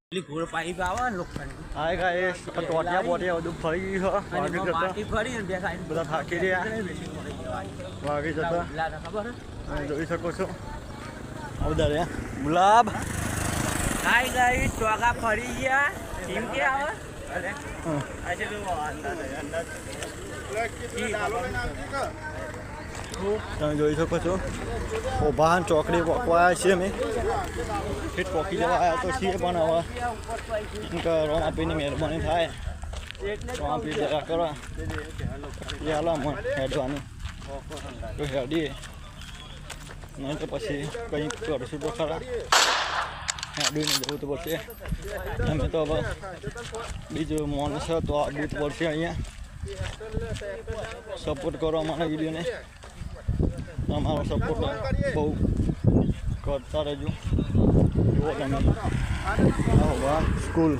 ઘોડ pipe આવે ને લોખંડ હા ગાઈસ ટોટિયા બોટિયા બધું ફરી ગયું છે વાગી જતા માટી ફરી ને બે સાઈડ બધા થાકી રહ્યા વાગી જતા ખબર જોઈ શકો છો ઉધર ગુલાબ હાય ગાઈસ ટોગા ફરી ગયા ટીમ કે આવે અરે આજે તો તમે જોઈ શકો છો ઓભાન ચોકડી પકવાયા છીએ અમે ફીટ પોકી જવા આવ્યા તો છીએ પણ હવે રોમાપીની મહેરબાની થાય રોમાપી જરા કરવા એ હાલો મને હેડવાની તો હેડીએ નહીં તો પછી કંઈક કરશું તો ખરા હેડીને જવું તો પડશે અમે તો હવે બીજું માણસ તો આવવું જ પડશે અહીંયા સપોર્ટ કરો અમારા વિડીયોને તમારો સપોર્ટ બહુ કરતા રહેજો જુઓ તમે સ્કૂલ